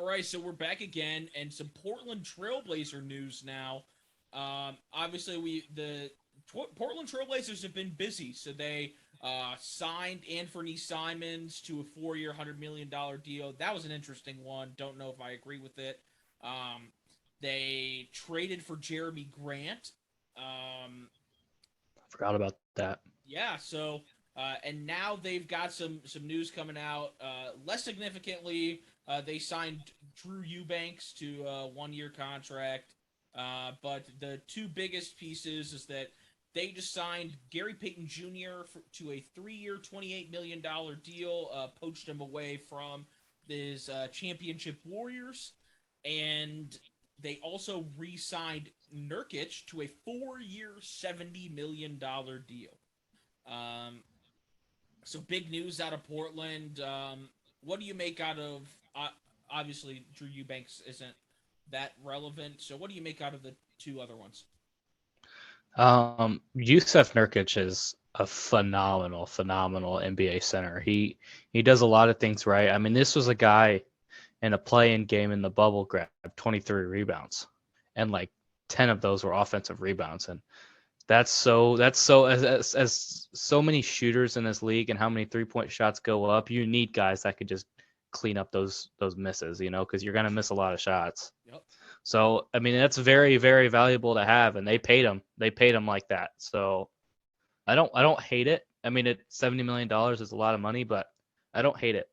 All right, so we're back again, and some Portland Trailblazer news now. Obviously, Portland Trailblazers have been busy, so they signed Anthony Simons to a 4-year, $100 million deal. That was an interesting one. Don't know if I agree with it. Um, they traded for Jeremy Grant. Um, Forgot about that. yeah, so and now they've got some news coming out. Less significantly, they signed Drew Eubanks to a 1-year contract. But the two biggest pieces is that they just signed Gary Payton Jr. To a 3-year, $28 million deal. Poached him away from his championship Warriors, and they also re-signed Nurkic to a 4-year, $70 million deal. Um, so big news out of Portland. What do you make out of? Obviously, Drew Eubanks isn't that relevant. So what do you make out of the two other ones? Yusef Nurkic is a phenomenal NBA center. He does a lot of things right. I mean, this was a guy in a play-in game in the bubble grabbed 23 rebounds, and like 10 of those were offensive rebounds. And that's so as so many shooters in this league and how many 3-point shots go up, you need guys that could just clean up those misses, because you're gonna miss a lot of shots. Yep. So I mean that's very very valuable to have, and they paid him. They paid him like that. So I don't hate it. I mean, $70 million is a lot of money, but I don't hate it.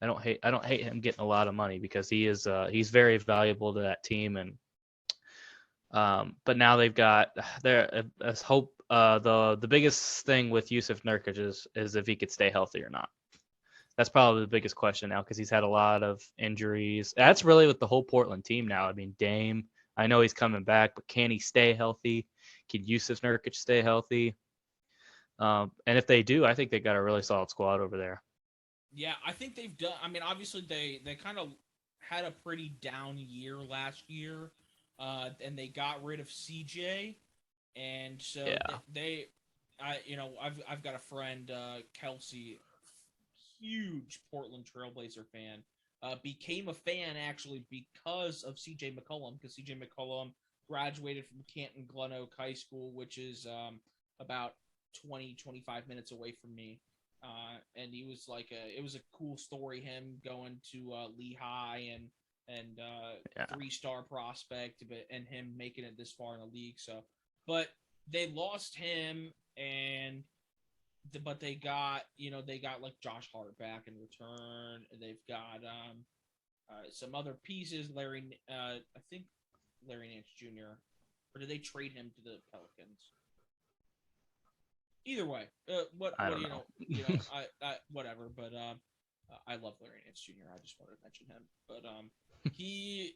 I don't hate him getting a lot of money because he's very valuable to that team. And but now they've got their as hope. The biggest thing with Yusuf Nurkic is if he could stay healthy or not. That's probably the biggest question now because he's had a lot of injuries. That's really with the whole Portland team now. I mean, Dame, I know he's coming back, but can he stay healthy? Can Yusuf Nurkic stay healthy? And if they do, I think they got a really solid squad over there. Yeah, I think they've done. I mean, obviously they kind of had a pretty down year last year, and they got rid of CJ, and so Yeah. I've got a friend, Kelsey, huge Portland Trailblazer fan. Became a fan actually because of CJ McCollum, because CJ McCollum graduated from Canton Glen Oak High School, which is about 20-25 minutes away from me. And he was it was a cool story, him going to Lehigh and Yeah. 3-star prospect, and him making it this far in the league. So, but they lost him, but they got like Josh Hart back in return. They've got some other pieces. I think Larry Nance Jr. Or did they trade him to the Pelicans? Either way, I what don't know. I whatever. But I love Larry Nance Jr. I just wanted to mention him. But he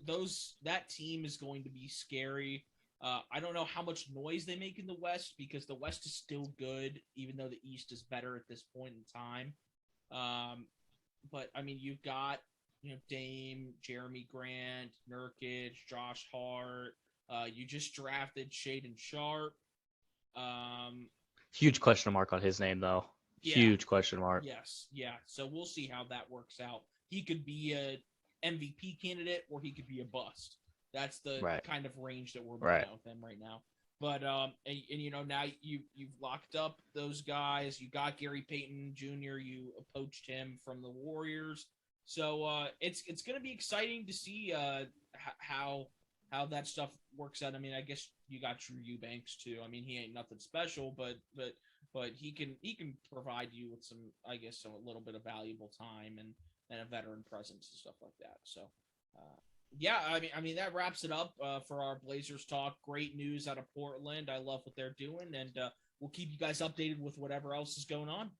those that team is going to be scary. I don't know how much noise they make in the West because the West is still good, even though the East is better at this point in time. But I mean, you've got Dame, Jeremy Grant, Nurkic, Josh Hart. You just drafted Shaden Sharp. Um, Huge question mark on his name though. yeah, Huge question mark. yes, yeah. So we'll see how that works out. He could be a MVP candidate, or he could be a bust. That's the Right. kind of range that we're looking Right. at with him right now. But now you've locked up those guys. You got Gary Payton Jr. You poached him from the Warriors. So it's going to be exciting to see how that stuff works out. I mean, I guess you got Drew Eubanks too. I mean, he ain't nothing special, but he can provide you with some, I guess, a little bit of valuable time and a veteran presence and stuff like that. So, yeah, I mean that wraps it up for our Blazers talk. Great news out of Portland. I love what they're doing, and we'll keep you guys updated with whatever else is going on.